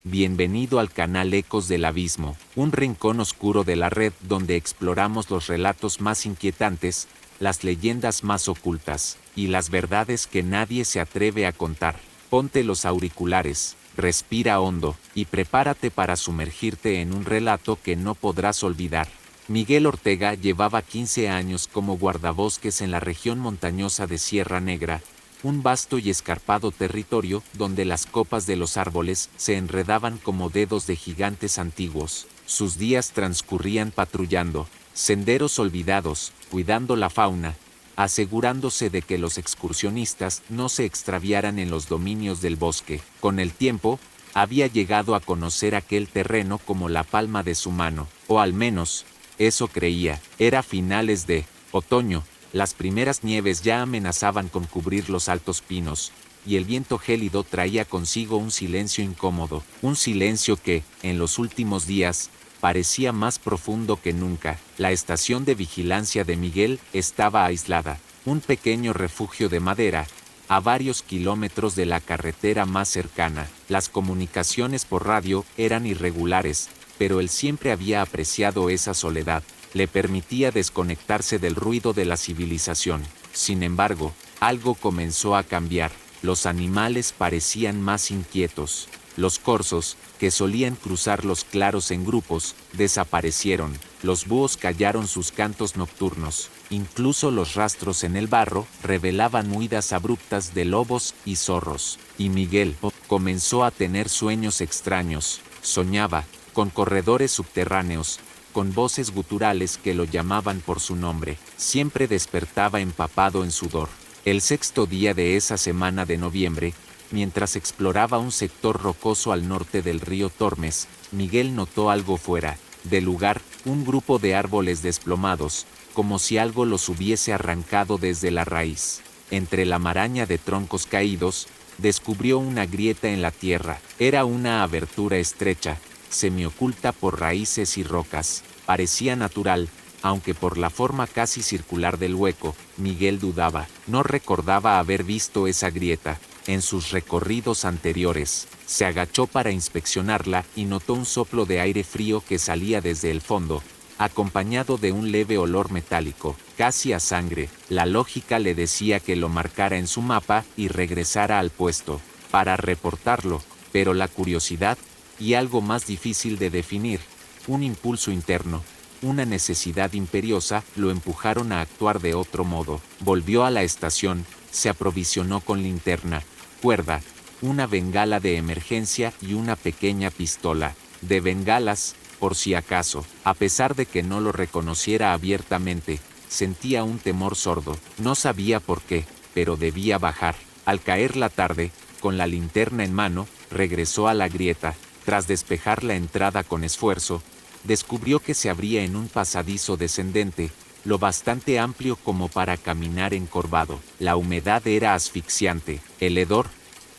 Bienvenido al canal Ecos del Abismo, un rincón oscuro de la red donde exploramos los relatos más inquietantes, las leyendas más ocultas, y las verdades que nadie se atreve a contar. Ponte los auriculares, respira hondo, y prepárate para sumergirte en un relato que no podrás olvidar. Miguel Ortega llevaba 15 años como guardabosques en la región montañosa de Sierra Negra, un vasto y escarpado territorio donde las copas de los árboles se enredaban como dedos de gigantes antiguos. Sus días transcurrían patrullando senderos olvidados, cuidando la fauna, asegurándose de que los excursionistas no se extraviaran en los dominios del bosque. Con el tiempo, había llegado a conocer aquel terreno como la palma de su mano, o al menos, eso creía. Era finales de otoño. Las primeras nieves ya amenazaban con cubrir los altos pinos, y el viento gélido traía consigo un silencio incómodo, un silencio que, en los últimos días, parecía más profundo que nunca. La estación de vigilancia de Miguel estaba aislada, un pequeño refugio de madera, a varios kilómetros de la carretera más cercana. Las comunicaciones por radio eran irregulares, pero él siempre había apreciado esa soledad. Le permitía desconectarse del ruido de la civilización. Sin embargo, algo comenzó a cambiar. Los animales parecían más inquietos. Los corzos, que solían cruzar los claros en grupos, desaparecieron. Los búhos callaron sus cantos nocturnos. Incluso los rastros en el barro revelaban huidas abruptas de lobos y zorros. Y Miguel comenzó a tener sueños extraños. Soñaba con corredores subterráneos, con voces guturales que lo llamaban por su nombre. Siempre despertaba empapado en sudor. El sexto día de esa semana de noviembre, mientras exploraba un sector rocoso al norte del río Tormes, Miguel notó algo fuera del lugar, un grupo de árboles desplomados, como si algo los hubiese arrancado desde la raíz. Entre la maraña de troncos caídos, descubrió una grieta en la tierra. Era una abertura estrecha, semioculta por raíces y rocas. Parecía natural, aunque por la forma casi circular del hueco, Miguel dudaba. No recordaba haber visto esa grieta en sus recorridos anteriores. Se agachó para inspeccionarla y notó un soplo de aire frío que salía desde el fondo, acompañado de un leve olor metálico, casi a sangre. La lógica le decía que lo marcara en su mapa y regresara al puesto para reportarlo, pero la curiosidad, y algo más difícil de definir, un impulso interno, una necesidad imperiosa, lo empujaron a actuar de otro modo. Volvió a la estación, se aprovisionó con linterna, cuerda, una bengala de emergencia y una pequeña pistola. De bengalas, por si acaso. A pesar de que no lo reconociera abiertamente, sentía un temor sordo. No sabía por qué, pero debía bajar. Al caer la tarde, con la linterna en mano, regresó a la grieta. Tras despejar la entrada con esfuerzo, descubrió que se abría en un pasadizo descendente, lo bastante amplio como para caminar encorvado. La humedad era asfixiante, el hedor,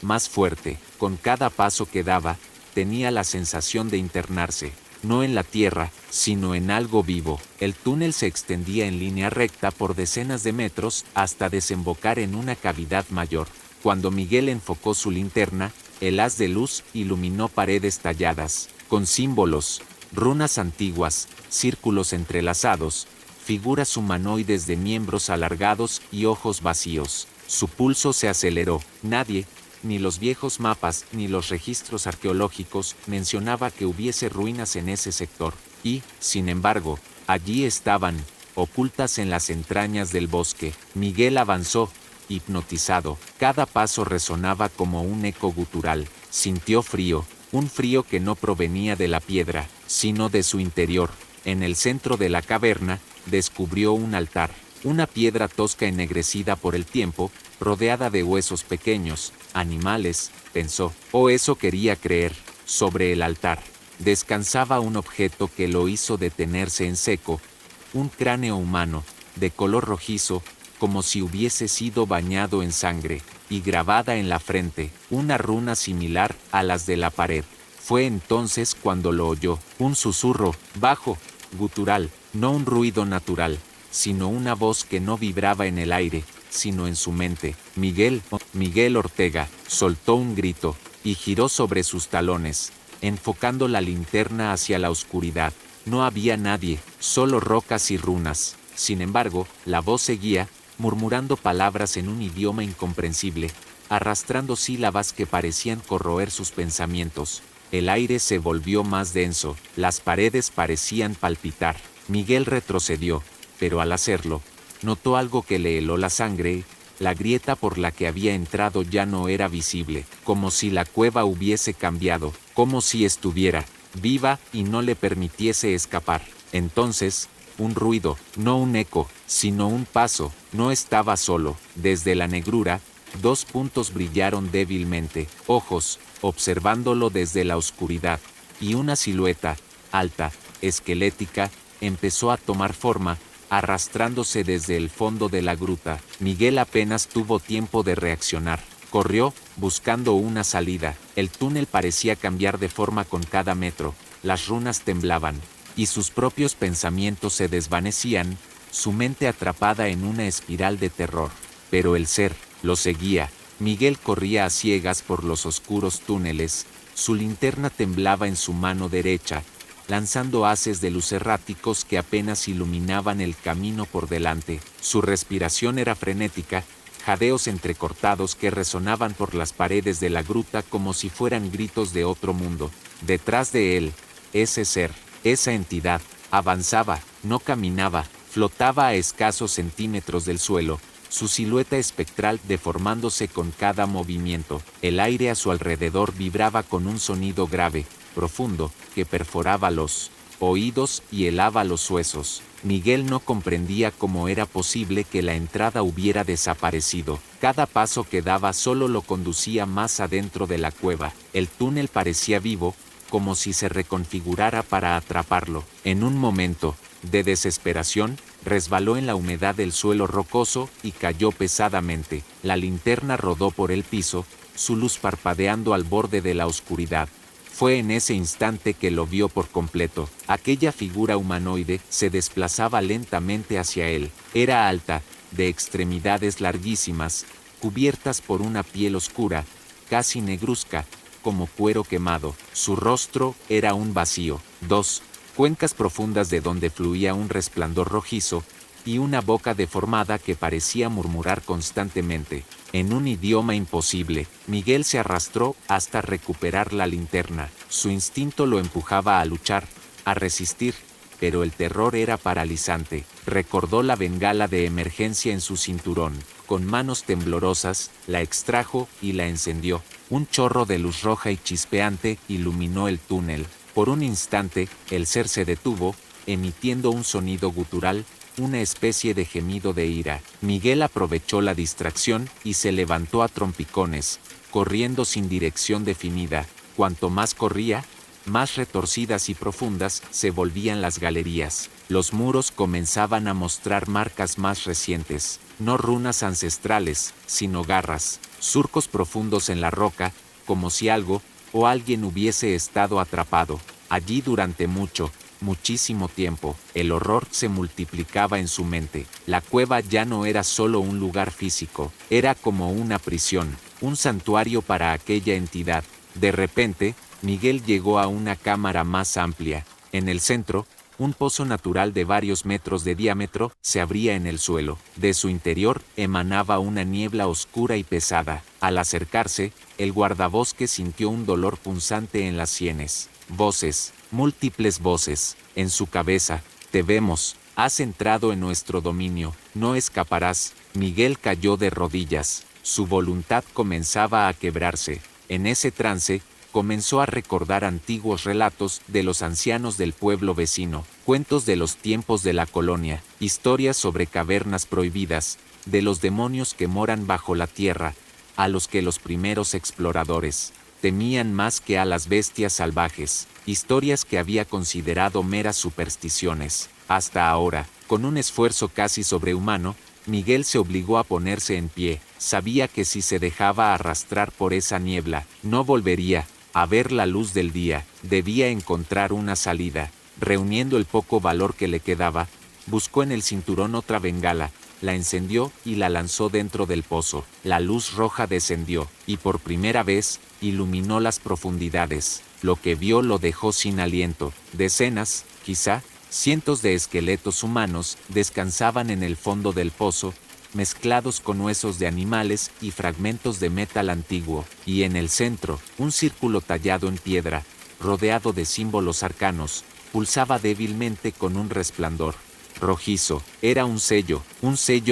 más fuerte. Con cada paso que daba, tenía la sensación de internarse, no en la tierra, sino en algo vivo. El túnel se extendía en línea recta por decenas de metros hasta desembocar en una cavidad mayor. Cuando Miguel enfocó su linterna, el haz de luz iluminó paredes talladas, con símbolos, runas antiguas, círculos entrelazados, figuras humanoides de miembros alargados y ojos vacíos. Su pulso se aceleró. Nadie, ni los viejos mapas ni los registros arqueológicos, mencionaba que hubiese ruinas en ese sector. Y, sin embargo, allí estaban, ocultas en las entrañas del bosque. Miguel avanzó, hipnotizado. Cada paso resonaba como un eco gutural. Sintió frío, un frío que no provenía de la piedra, sino de su interior. En el centro de la caverna, descubrió un altar, una piedra tosca ennegrecida por el tiempo, rodeada de huesos pequeños, animales, pensó, o eso quería creer. Sobre el altar, descansaba un objeto que lo hizo detenerse en seco, un cráneo humano, de color rojizo, como si hubiese sido bañado en sangre, y grabada en la frente, una runa similar a las de la pared. Fue entonces cuando lo oyó, un susurro, bajo, gutural, no un ruido natural, sino una voz que no vibraba en el aire, sino en su mente. Miguel Ortega, soltó un grito, y giró sobre sus talones. enfocando la linterna hacia la oscuridad. No había nadie, solo rocas y runas. Sin embargo, la voz seguía, murmurando palabras en un idioma incomprensible, arrastrando sílabas que parecían corroer sus pensamientos. El aire se volvió más denso, las paredes parecían palpitar. Miguel retrocedió, pero al hacerlo, notó algo que le heló la sangre. La grieta por la que había entrado ya no era visible, como si la cueva hubiese cambiado, como si estuviera viva y no le permitiese escapar. Entonces, un ruido, no un eco, sino un paso. No estaba solo. Desde la negrura, dos puntos brillaron débilmente, ojos, observándolo desde la oscuridad, y una silueta, alta, esquelética, empezó a tomar forma, arrastrándose desde el fondo de la gruta. Miguel apenas tuvo tiempo de reaccionar. Corrió, buscando una salida. El túnel parecía cambiar de forma con cada metro. Las runas temblaban, y sus propios pensamientos se desvanecían, su mente atrapada en una espiral de terror. Pero el ser lo seguía. Miguel corría a ciegas por los oscuros túneles. Su linterna temblaba en su mano derecha, lanzando haces de luz erráticos que apenas iluminaban el camino por delante. Su respiración era frenética, jadeos entrecortados que resonaban por las paredes de la gruta como si fueran gritos de otro mundo. Detrás de él, ese ser, esa entidad, avanzaba, no caminaba, flotaba a escasos centímetros del suelo, su silueta espectral deformándose con cada movimiento. El aire a su alrededor vibraba con un sonido grave, profundo, que perforaba los oídos y helaba los huesos. Miguel no comprendía cómo era posible que la entrada hubiera desaparecido. Cada paso que daba solo lo conducía más adentro de la cueva. El túnel parecía vivo, como si se reconfigurara para atraparlo. En un momento de desesperación, resbaló en la humedad del suelo rocoso y cayó pesadamente. La linterna rodó por el piso, su luz parpadeando al borde de la oscuridad. Fue en ese instante que lo vio por completo. Aquella figura humanoide se desplazaba lentamente hacia él. Era alta, de extremidades larguísimas, cubiertas por una piel oscura, casi negruzca, como cuero quemado. Su rostro era un vacío, dos cuencas profundas de donde fluía un resplandor rojizo, y una boca deformada que parecía murmurar constantemente. En un idioma imposible, Miguel se arrastró hasta recuperar la linterna. Su instinto lo empujaba a luchar, a resistir, pero el terror era paralizante. Recordó la bengala de emergencia en su cinturón. Con manos temblorosas, la extrajo y la encendió. Un chorro de luz roja y chispeante iluminó el túnel. Por un instante, el ser se detuvo, emitiendo un sonido gutural, una especie de gemido de ira. Miguel aprovechó la distracción y se levantó a trompicones, corriendo sin dirección definida. Cuanto más corría, más retorcidas y profundas se volvían las galerías. Los muros comenzaban a mostrar marcas más recientes, no runas ancestrales, sino garras, surcos profundos en la roca, como si algo o alguien hubiese estado atrapado allí durante muchísimo tiempo. El horror se multiplicaba en su mente. La cueva ya no era solo un lugar físico, era como una prisión, un santuario para aquella entidad. De repente, Miguel llegó a una cámara más amplia. En el centro, un pozo natural de varios metros de diámetro se abría en el suelo. De su interior emanaba una niebla oscura y pesada. Al acercarse, el guardabosque sintió un dolor punzante en las sienes. Voces, múltiples voces, en su cabeza. Te vemos, has entrado en nuestro dominio, no escaparás. Miguel cayó de rodillas. Su voluntad comenzaba a quebrarse. En ese trance, comenzó a recordar antiguos relatos de los ancianos del pueblo vecino, cuentos de los tiempos de la colonia, historias sobre cavernas prohibidas, de los demonios que moran bajo la tierra, a los que los primeros exploradores temían más que a las bestias salvajes, historias que había considerado meras supersticiones. Hasta ahora, con un esfuerzo casi sobrehumano, Miguel se obligó a ponerse en pie. Sabía que si se dejaba arrastrar por esa niebla, no volvería a ver la luz del día. Debía encontrar una salida. Reuniendo el poco valor que le quedaba, buscó en el cinturón otra bengala, la encendió y la lanzó dentro del pozo. La luz roja descendió, y por primera vez, iluminó las profundidades. Lo que vio lo dejó sin aliento. Decenas, quizá, cientos de esqueletos humanos descansaban en el fondo del pozo, mezclados con huesos de animales y fragmentos de metal antiguo, y en el centro, un círculo tallado en piedra, rodeado de símbolos arcanos, pulsaba débilmente con un resplandor rojizo. Era un sello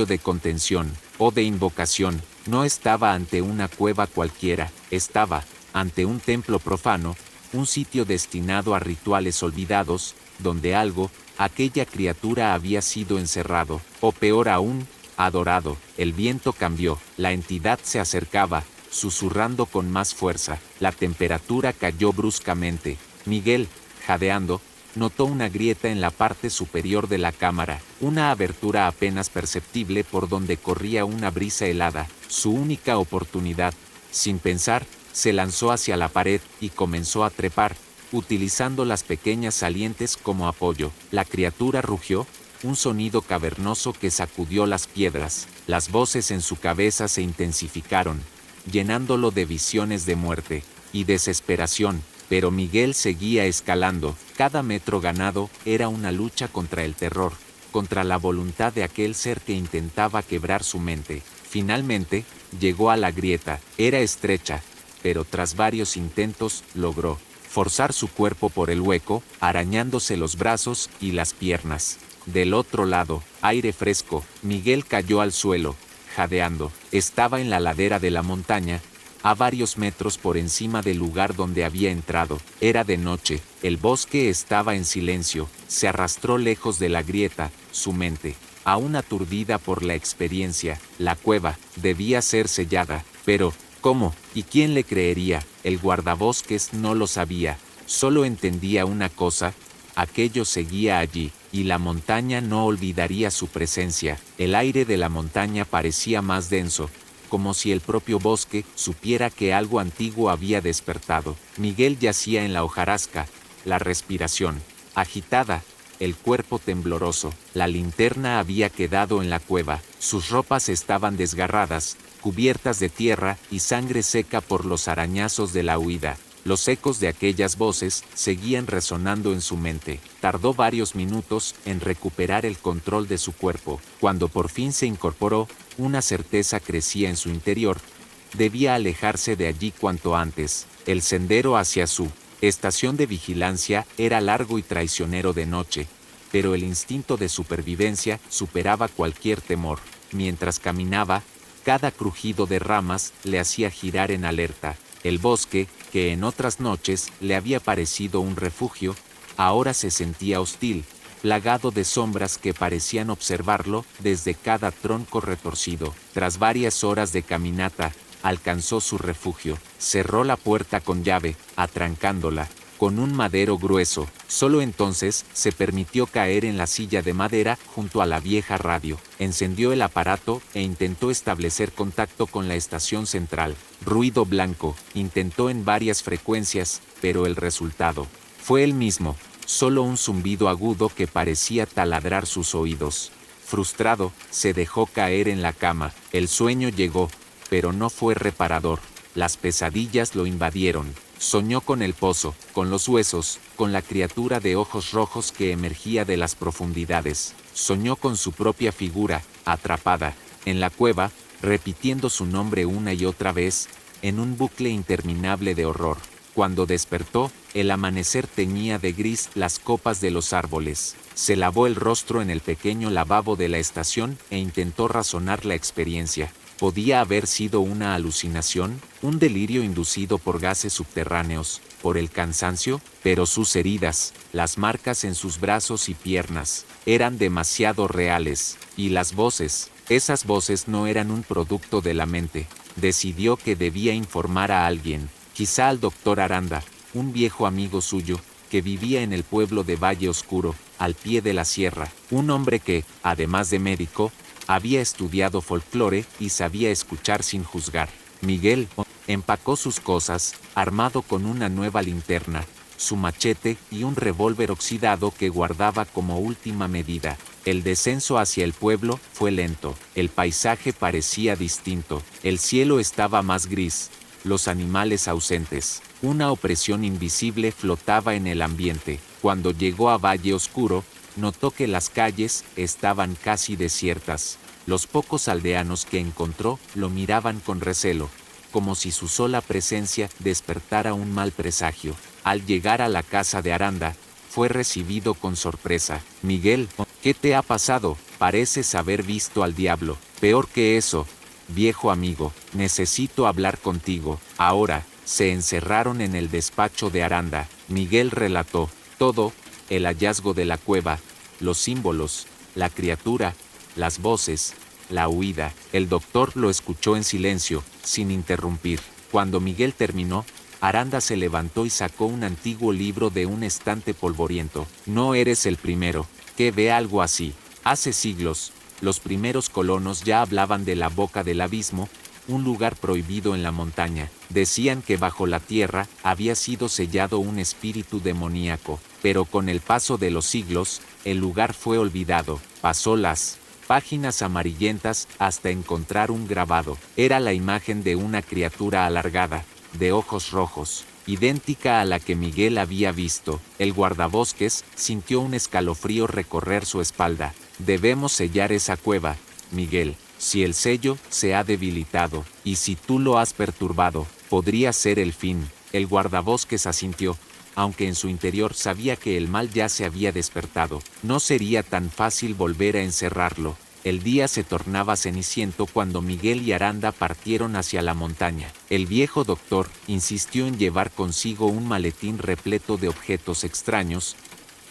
de contención, o de invocación. No estaba ante una cueva cualquiera, estaba ante un templo profano, un sitio destinado a rituales olvidados, donde algo, aquella criatura había sido encerrado, o peor aún, adorado. El viento cambió, la entidad se acercaba, susurrando con más fuerza. La temperatura cayó bruscamente. Miguel, jadeando, notó una grieta en la parte superior de la cámara, una abertura apenas perceptible por donde corría una brisa helada, su única oportunidad. Sin pensar, se lanzó hacia la pared y comenzó a trepar, utilizando las pequeñas salientes como apoyo. La criatura rugió, un sonido cavernoso que sacudió las piedras. Las voces en su cabeza se intensificaron, llenándolo de visiones de muerte y desesperación. Pero Miguel seguía escalando. Cada metro ganado era una lucha contra el terror, contra la voluntad de aquel ser que intentaba quebrar su mente. Finalmente, llegó a la grieta. Era estrecha, pero tras varios intentos, logró forzar su cuerpo por el hueco, arañándose los brazos y las piernas. Del otro lado, aire fresco. Miguel cayó al suelo, jadeando. Estaba en la ladera de la montaña, a varios metros por encima del lugar donde había entrado. Era de noche, el bosque estaba en silencio. Se arrastró lejos de la grieta, su mente, aún aturdida por la experiencia. La cueva debía ser sellada, pero ¿cómo? ¿Y quién le creería? El guardabosques no lo sabía, solo entendía una cosa: aquello seguía allí, y la montaña no olvidaría su presencia. El aire de la montaña parecía más denso, como si el propio bosque supiera que algo antiguo había despertado. Miguel yacía en la hojarasca, la respiración agitada, el cuerpo tembloroso. La linterna había quedado en la cueva, sus ropas estaban desgarradas, cubiertas de tierra y sangre seca por los arañazos de la huida. Los ecos de aquellas voces seguían resonando en su mente. Tardó varios minutos en recuperar el control de su cuerpo. Cuando por fin se incorporó, una certeza crecía en su interior. Debía alejarse de allí cuanto antes. El sendero hacia su estación de vigilancia era largo y traicionero de noche, pero el instinto de supervivencia superaba cualquier temor. Mientras caminaba, cada crujido de ramas le hacía girar en alerta. El bosque, que en otras noches le había parecido un refugio, ahora se sentía hostil, plagado de sombras que parecían observarlo desde cada tronco retorcido. Tras varias horas de caminata, alcanzó su refugio. Cerró la puerta con llave, atrancándola con un madero grueso. Solo entonces se permitió caer en la silla de madera junto a la vieja radio. Encendió el aparato e intentó establecer contacto con la estación central. Ruido blanco. Intentó en varias frecuencias, pero el resultado fue el mismo, solo un zumbido agudo que parecía taladrar sus oídos. Frustrado, se dejó caer en la cama. El sueño llegó, pero no fue reparador. Las pesadillas lo invadieron. Soñó con el pozo, con los huesos, con la criatura de ojos rojos que emergía de las profundidades. Soñó con su propia figura, atrapada en la cueva, repitiendo su nombre una y otra vez, en un bucle interminable de horror. Cuando despertó, el amanecer teñía de gris las copas de los árboles. Se lavó el rostro en el pequeño lavabo de la estación e intentó razonar la experiencia. ¿Podía haber sido una alucinación, un delirio inducido por gases subterráneos, por el cansancio? Pero sus heridas, las marcas en sus brazos y piernas, eran demasiado reales. Y las voces, esas voces no eran un producto de la mente. Decidió que debía informar a alguien, quizá al doctor Aranda, un viejo amigo suyo, que vivía en el pueblo de Valle Oscuro, al pie de la sierra. Un hombre que, además de médico, había estudiado folclore y sabía escuchar sin juzgar. Miguel empacó sus cosas, armado con una nueva linterna, su machete y un revólver oxidado que guardaba como última medida. El descenso hacia el pueblo fue lento. El paisaje parecía distinto. El cielo estaba más gris, los animales ausentes. Una opresión invisible flotaba en el ambiente. Cuando llegó a Valle Oscuro, notó que las calles estaban casi desiertas. Los pocos aldeanos que encontró lo miraban con recelo, como si su sola presencia despertara un mal presagio. Al llegar a la casa de Aranda, fue recibido con sorpresa. «Miguel, ¿qué te ha pasado? Pareces haber visto al diablo». «Peor que eso, viejo amigo, necesito hablar contigo, ahora». Se encerraron en el despacho de Aranda. Miguel relató todo: el hallazgo de la cueva, los símbolos, la criatura, las voces, la huida. El doctor lo escuchó en silencio, sin interrumpir. Cuando Miguel terminó, Aranda se levantó y sacó un antiguo libro de un estante polvoriento. «No eres el primero que ve algo así. Hace siglos, los primeros colonos ya hablaban de la boca del abismo, un lugar prohibido en la montaña. Decían que bajo la tierra había sido sellado un espíritu demoníaco, pero con el paso de los siglos, el lugar fue olvidado. Pasó las páginas amarillentas hasta encontrar un grabado. Era la imagen de una criatura alargada, de ojos rojos, idéntica a la que Miguel había visto. El guardabosques sintió un escalofrío recorrer su espalda. «Debemos sellar esa cueva, Miguel. Si el sello se ha debilitado, y si tú lo has perturbado, podría ser el fin». El guardabosques asintió, aunque en su interior sabía que el mal ya se había despertado. No sería tan fácil volver a encerrarlo. El día se tornaba ceniciento cuando Miguel y Aranda partieron hacia la montaña. El viejo doctor insistió en llevar consigo un maletín repleto de objetos extraños,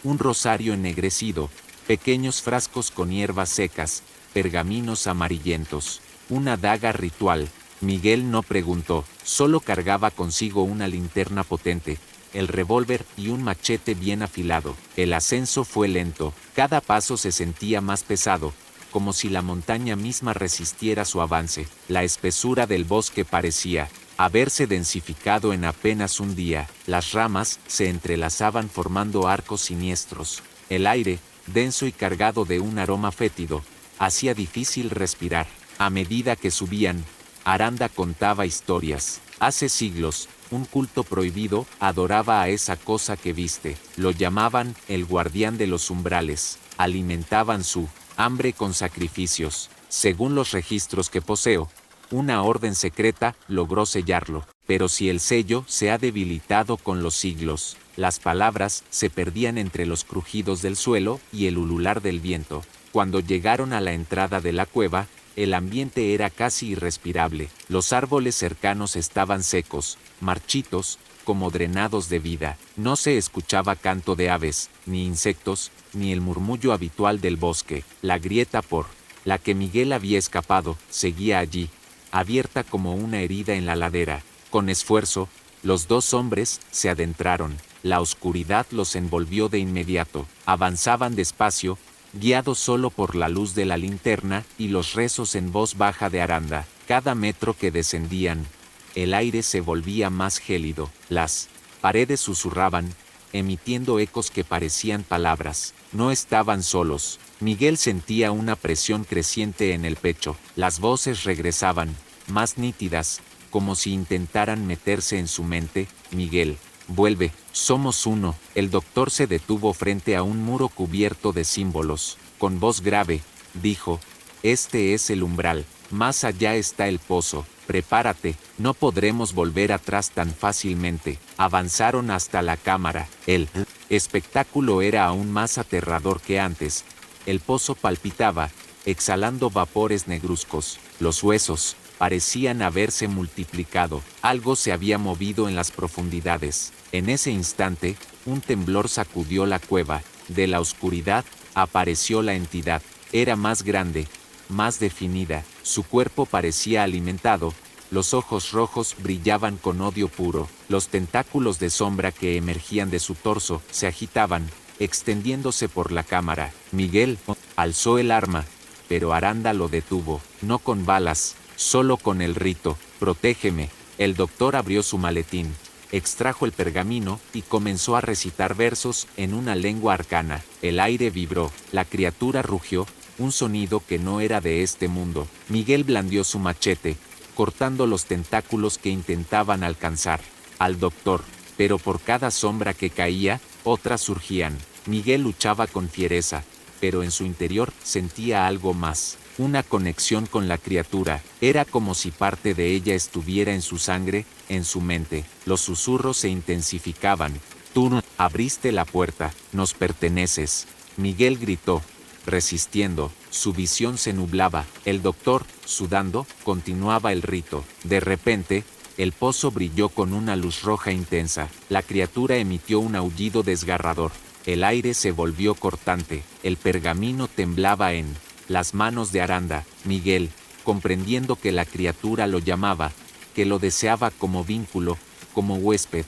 un rosario ennegrecido, pequeños frascos con hierbas secas, pergaminos amarillentos, una daga ritual. Miguel no preguntó, solo cargaba consigo una linterna potente, el revólver y un machete bien afilado. El ascenso fue lento, cada paso se sentía más pesado, como si la montaña misma resistiera su avance. La espesura del bosque parecía haberse densificado en apenas un día. Las ramas se entrelazaban formando arcos siniestros. El aire, denso y cargado de un aroma fétido, hacía difícil respirar. A medida que subían, Aranda contaba historias. Hace siglos, un culto prohibido adoraba a esa cosa que viste. Lo llamaban el guardián de los umbrales. Alimentaban su hambre con sacrificios. Según los registros que poseo, una orden secreta logró sellarlo. Pero si el sello se ha debilitado con los siglos, las palabras se perdían entre los crujidos del suelo y el ulular del viento. Cuando llegaron a la entrada de la cueva, el ambiente era casi irrespirable. Los árboles cercanos estaban secos, marchitos, como drenados de vida. No se escuchaba canto de aves, ni insectos, ni el murmullo habitual del bosque. La grieta por la que Miguel había escapado seguía allí, abierta como una herida en la ladera. Con esfuerzo, los dos hombres se adentraron. La oscuridad los envolvió de inmediato. Avanzaban despacio, guiados solo por la luz de la linterna y los rezos en voz baja de Aranda. Cada metro que descendían, el aire se volvía más gélido. Las paredes susurraban, emitiendo ecos que parecían palabras. No estaban solos. Miguel sentía una presión creciente en el pecho. Las voces regresaban, más nítidas, como si intentaran meterse en su mente. «Miguel, vuelve, somos uno». El doctor se detuvo frente a un muro cubierto de símbolos. Con voz grave, dijo: «Este es el umbral, más allá está el pozo. Prepárate, no podremos volver atrás tan fácilmente». Avanzaron hasta la cámara. El espectáculo era aún más aterrador que antes. El pozo palpitaba, exhalando vapores negruzcos. Los huesos parecían haberse multiplicado. Algo se había movido en las profundidades. En ese instante, un temblor sacudió la cueva. De la oscuridad, apareció la entidad. Era más grande, más definida. Su cuerpo parecía alimentado. Los ojos rojos brillaban con odio puro. Los tentáculos de sombra que emergían de su torso se agitaban, extendiéndose por la cámara. Miguel alzó el arma, pero Aranda lo detuvo. No con balas, solo con el rito. «Protégeme». El doctor abrió su maletín, extrajo el pergamino y comenzó a recitar versos en una lengua arcana. El aire vibró, la criatura rugió, un sonido que no era de este mundo. Miguel blandió su machete, cortando los tentáculos que intentaban alcanzar. al doctor, pero por cada sombra que caía, otras surgían. Miguel luchaba con fiereza, pero en su interior sentía algo más, una conexión con la criatura. Era como si parte de ella estuviera en su sangre, en su mente. Los susurros se intensificaban. Tú abriste la puerta, nos perteneces. Miguel gritó, resistiendo, su visión se nublaba. El doctor, sudando, continuaba el rito. De repente, el pozo brilló con una luz roja intensa. La criatura emitió un aullido desgarrador. El aire se volvió cortante. El pergamino temblaba en las manos de Aranda. Miguel, comprendiendo que la criatura lo llamaba, que lo deseaba como vínculo, como huésped,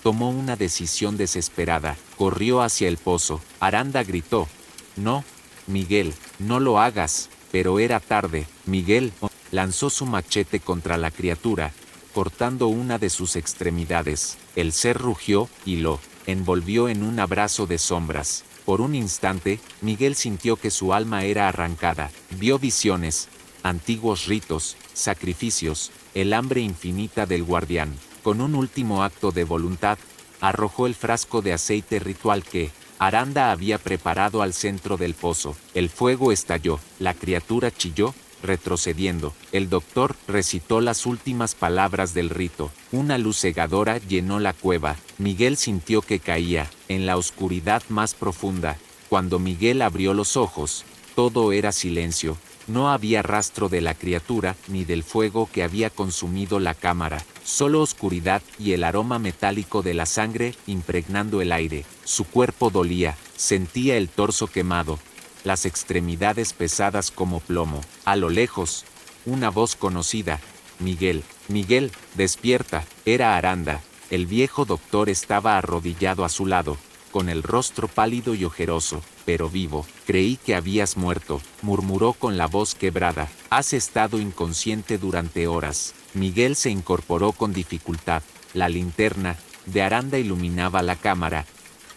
tomó una decisión desesperada. Corrió hacia el pozo. Aranda gritó, no, Miguel, no lo hagas. Pero era tarde. Miguel lanzó su machete contra la criatura, cortando una de sus extremidades. El ser rugió y lo envolvió en un abrazo de sombras. Por un instante, Miguel sintió que su alma era arrancada. Vio visiones, antiguos ritos, sacrificios, el hambre infinita del guardián. Con un último acto de voluntad, arrojó el frasco de aceite ritual que Aranda había preparado al centro del pozo. El fuego estalló, la criatura chilló, retrocediendo. El doctor recitó las últimas palabras del rito. Una luz cegadora llenó la cueva. Miguel sintió que caía en la oscuridad más profunda. Cuando Miguel abrió los ojos, todo era silencio. No había rastro de la criatura ni del fuego que había consumido la cámara. Solo oscuridad y el aroma metálico de la sangre impregnando el aire. Su cuerpo dolía, sentía el torso quemado, las extremidades pesadas como plomo. A lo lejos, una voz conocida. Miguel, Miguel, despierta. Era Aranda. El viejo doctor estaba arrodillado a su lado, con el rostro pálido y ojeroso, pero vivo. Creí que habías muerto, murmuró con la voz quebrada. Has estado inconsciente durante horas. Miguel se incorporó con dificultad. La linterna de Aranda iluminaba la cámara.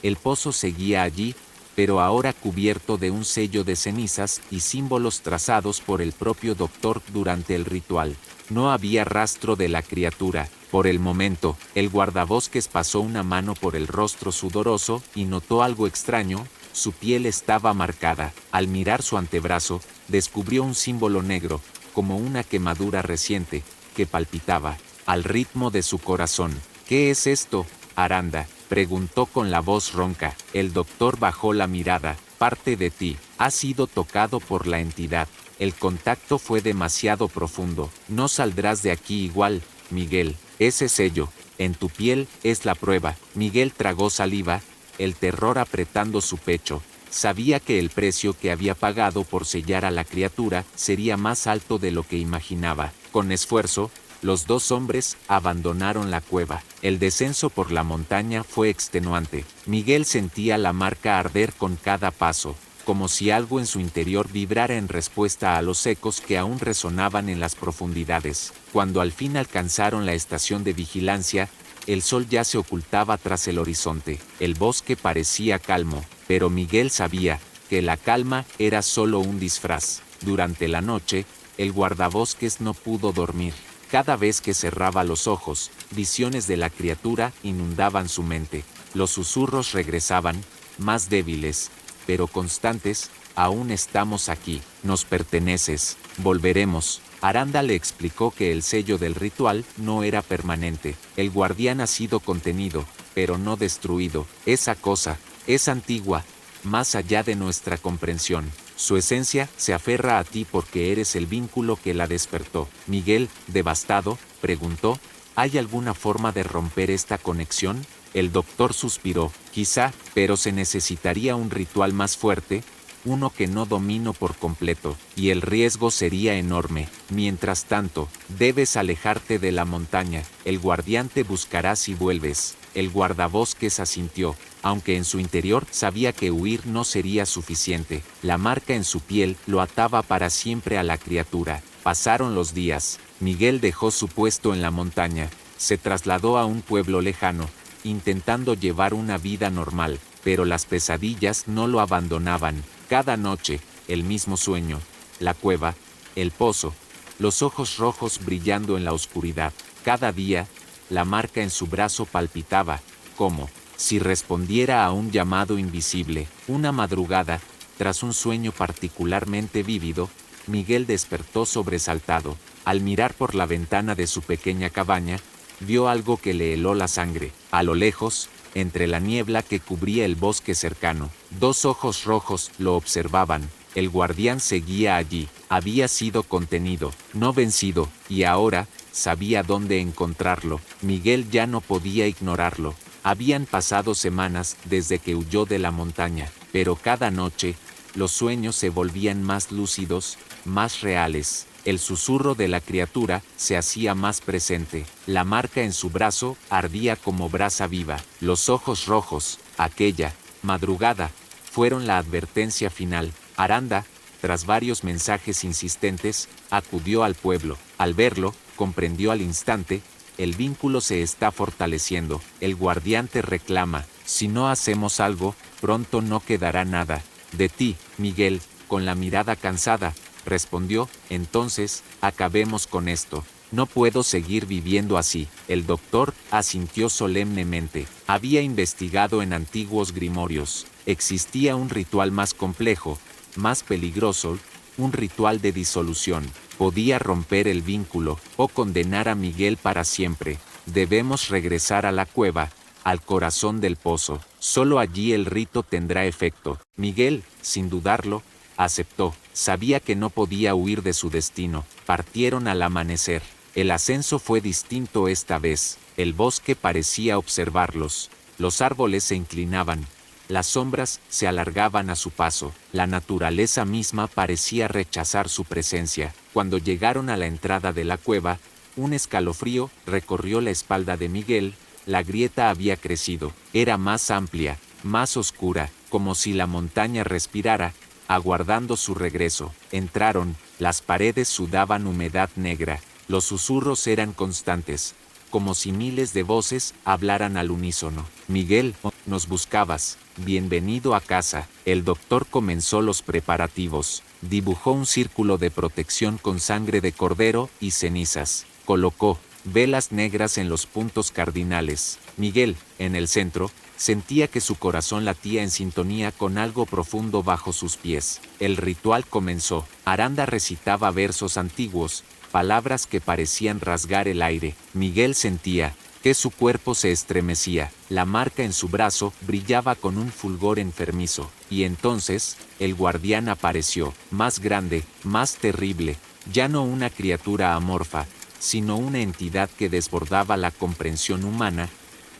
El pozo seguía allí, pero ahora cubierto de un sello de cenizas y símbolos trazados por el propio doctor durante el ritual. No había rastro de la criatura. Por el momento, el guardabosques pasó una mano por el rostro sudoroso y notó algo extraño. Su piel estaba marcada. Al mirar su antebrazo, descubrió un símbolo negro, como una quemadura reciente, que palpitaba al ritmo de su corazón. ¿Qué es esto, Aranda?, preguntó con la voz ronca. El doctor bajó la mirada. Parte de ti ha sido tocado por la entidad. El contacto fue demasiado profundo. No saldrás de aquí igual, Miguel. Ese sello en tu piel es la prueba. Miguel tragó saliva, el terror apretando su pecho. Sabía que el precio que había pagado por sellar a la criatura sería más alto de lo que imaginaba. Con esfuerzo, los dos hombres abandonaron la cueva. El descenso por la montaña fue extenuante. Miguel sentía la marca arder con cada paso, como si algo en su interior vibrara en respuesta a los ecos que aún resonaban en las profundidades. Cuando al fin alcanzaron la estación de vigilancia, el sol ya se ocultaba tras el horizonte. El bosque parecía calmo, pero Miguel sabía que la calma era solo un disfraz. Durante la noche, el guardabosques no pudo dormir. Cada vez que cerraba los ojos, visiones de la criatura inundaban su mente. Los susurros regresaban, más débiles, pero constantes. Aún estamos aquí, nos perteneces, volveremos. Aranda le explicó que el sello del ritual no era permanente. El guardián ha sido contenido, pero no destruido. Esa cosa es antigua, más allá de nuestra comprensión. Su esencia se aferra a ti porque eres el vínculo que la despertó. Miguel, devastado, preguntó, ¿hay alguna forma de romper esta conexión? El doctor suspiró, quizá, pero se necesitaría un ritual más fuerte, uno que no domino por completo, y el riesgo sería enorme. Mientras tanto, debes alejarte de la montaña. El guardián te buscará si vuelves. El guardabosques asintió, aunque en su interior sabía que huir no sería suficiente. La marca en su piel lo ataba para siempre a la criatura. Pasaron los días. Miguel dejó su puesto en la montaña. Se trasladó a un pueblo lejano, intentando llevar una vida normal, pero las pesadillas no lo abandonaban. Cada noche, el mismo sueño, la cueva, el pozo, los ojos rojos brillando en la oscuridad. Cada día, la marca en su brazo palpitaba, como si respondiera a un llamado invisible. Una madrugada, tras un sueño particularmente vívido, Miguel despertó sobresaltado. Al mirar por la ventana de su pequeña cabaña, vio algo que le heló la sangre. A lo lejos, entre la niebla que cubría el bosque cercano, dos ojos rojos lo observaban. El guardián seguía allí, había sido contenido, no vencido, y ahora sabía dónde encontrarlo. Miguel ya no podía ignorarlo. Habían pasado semanas desde que huyó de la montaña, pero cada noche, los sueños se volvían más lúcidos, más reales. El susurro de la criatura se hacía más presente. La marca en su brazo ardía como brasa viva. Los ojos rojos, aquella madrugada, fueron la advertencia final. Aranda, tras varios mensajes insistentes, acudió al pueblo. Al verlo, comprendió al instante: el vínculo se está fortaleciendo. El guardián te reclama. Si no hacemos algo, pronto no quedará nada de ti, Miguel, con la mirada cansada, respondió. Entonces, acabemos con esto. No puedo seguir viviendo así. El doctor asintió solemnemente. Había investigado en antiguos grimorios. Existía un ritual más complejo, más peligroso, un ritual de disolución. Podía romper el vínculo o condenar a Miguel para siempre. Debemos regresar a la cueva, al corazón del pozo. Solo allí el rito tendrá efecto. Miguel, sin dudarlo, aceptó. Sabía que no podía huir de su destino. Partieron al amanecer. El ascenso fue distinto esta vez. El bosque parecía observarlos. Los árboles se inclinaban. Las sombras se alargaban a su paso. La naturaleza misma parecía rechazar su presencia. Cuando llegaron a la entrada de la cueva, un escalofrío recorrió la espalda de Miguel. La grieta había crecido. Era más amplia, más oscura, como si la montaña respirara, aguardando su regreso. Entraron. Las paredes sudaban humedad negra. Los susurros eran constantes, como si miles de voces hablaran al unísono. Miguel, nos buscabas. Bienvenido a casa. El doctor comenzó los preparativos. Dibujó un círculo de protección con sangre de cordero y cenizas. Colocó velas negras en los puntos cardinales. Miguel, en el centro, sentía que su corazón latía en sintonía con algo profundo bajo sus pies. El ritual comenzó. Aranda recitaba versos antiguos, palabras que parecían rasgar el aire. Miguel sentía que su cuerpo se estremecía. La marca en su brazo brillaba con un fulgor enfermizo. Y entonces, el guardián apareció, más grande, más terrible, ya no una criatura amorfa, sino una entidad que desbordaba la comprensión humana,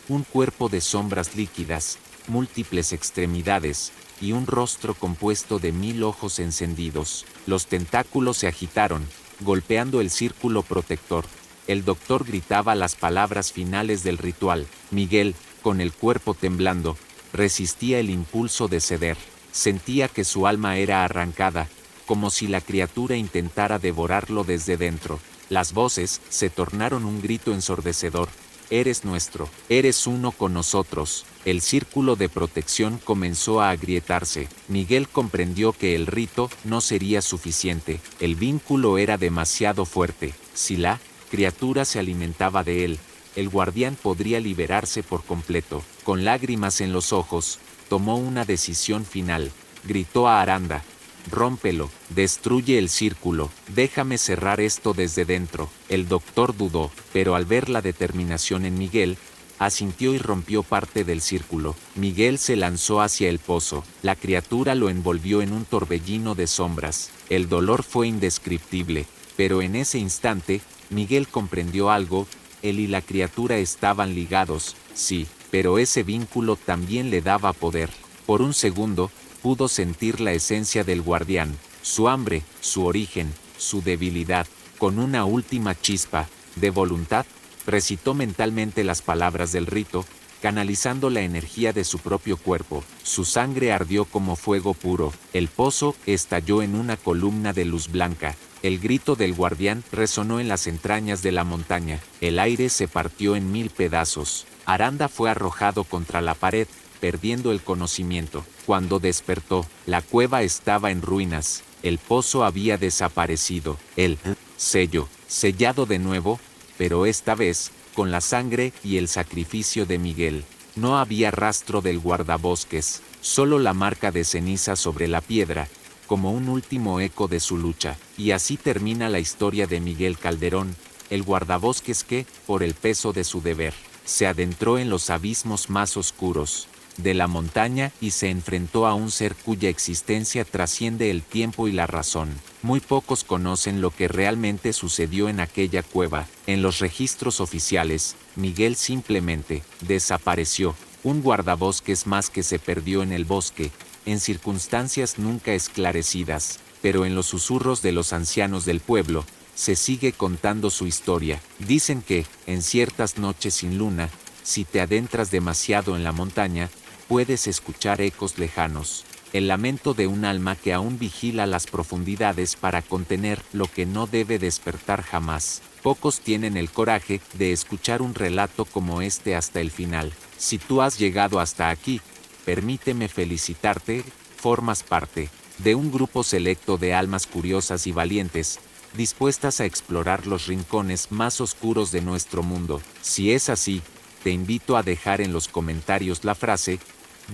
un cuerpo de sombras líquidas, múltiples extremidades, y un rostro compuesto de 1000 ojos encendidos. Los tentáculos se agitaron, golpeando el círculo protector. El doctor gritaba las palabras finales del ritual. Miguel, con el cuerpo temblando, resistía el impulso de ceder. Sentía que su alma era arrancada, como si la criatura intentara devorarlo desde dentro. Las voces se tornaron un grito ensordecedor. Eres nuestro, eres uno con nosotros. El círculo de protección comenzó a agrietarse. Miguel comprendió que el rito no sería suficiente. El vínculo era demasiado fuerte. Si la criatura se alimentaba de él, el guardián podría liberarse por completo. Con lágrimas en los ojos, tomó una decisión final. Gritó a Aranda: rómpelo, destruye el círculo, déjame cerrar esto desde dentro. El doctor dudó, pero al ver la determinación en Miguel, asintió y rompió parte del círculo. Miguel se lanzó hacia el pozo. La criatura lo envolvió en un torbellino de sombras. El dolor fue indescriptible, pero en ese instante, Miguel comprendió algo. Él y la criatura estaban ligados, sí, pero ese vínculo también le daba poder. Por un segundo, pudo sentir la esencia del guardián, su hambre, su origen, su debilidad. Con una última chispa de voluntad, recitó mentalmente las palabras del rito, canalizando la energía de su propio cuerpo. Su sangre ardió como fuego puro. El pozo estalló en una columna de luz blanca. El grito del guardián resonó en las entrañas de la montaña. El aire se partió en 1000 pedazos. Aranda fue arrojado contra la pared, perdiendo el conocimiento. Cuando despertó, la cueva estaba en ruinas. El pozo había desaparecido. El sello, sellado de nuevo, pero esta vez con la sangre y el sacrificio de Miguel. No había rastro del guardabosques, solo la marca de ceniza sobre la piedra, como un último eco de su lucha. Y así termina la historia de Miguel Calderón, el guardabosques que, por el peso de su deber, se adentró en los abismos más oscuros de la montaña y se enfrentó a un ser cuya existencia trasciende el tiempo y la razón. Muy pocos conocen lo que realmente sucedió en aquella cueva. En los registros oficiales, Miguel simplemente desapareció, un guardabosques más que se perdió en el bosque, en circunstancias nunca esclarecidas, pero en los susurros de los ancianos del pueblo, se sigue contando su historia. Dicen que, en ciertas noches sin luna, si te adentras demasiado en la montaña, puedes escuchar ecos lejanos, el lamento de un alma que aún vigila las profundidades para contener lo que no debe despertar jamás. Pocos tienen el coraje de escuchar un relato como este hasta el final. Si tú has llegado hasta aquí, permíteme felicitarte, formas parte de un grupo selecto de almas curiosas y valientes, dispuestas a explorar los rincones más oscuros de nuestro mundo. Si es así, te invito a dejar en los comentarios la frase: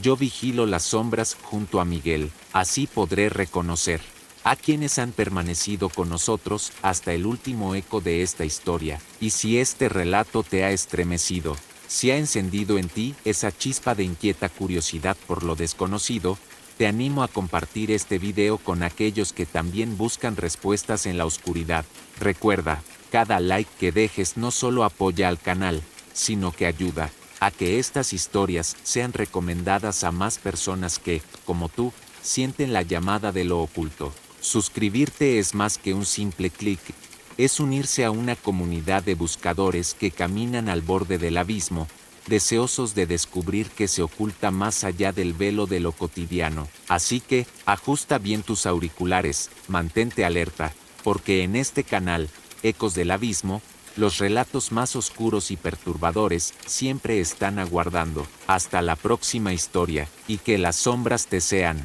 yo vigilo las sombras junto a Miguel, así podré reconocer a quienes han permanecido con nosotros hasta el último eco de esta historia. Y si este relato te ha estremecido, si ha encendido en ti esa chispa de inquieta curiosidad por lo desconocido, te animo a compartir este video con aquellos que también buscan respuestas en la oscuridad. Recuerda, cada like que dejes no solo apoya al canal, sino que ayuda a que estas historias sean recomendadas a más personas que, como tú, sienten la llamada de lo oculto. Suscribirte es más que un simple clic, es unirse a una comunidad de buscadores que caminan al borde del abismo, deseosos de descubrir qué se oculta más allá del velo de lo cotidiano. Así que, ajusta bien tus auriculares, mantente alerta, porque en este canal, Ecos del Abismo, los relatos más oscuros y perturbadores siempre están aguardando. Hasta la próxima historia, y que las sombras te sean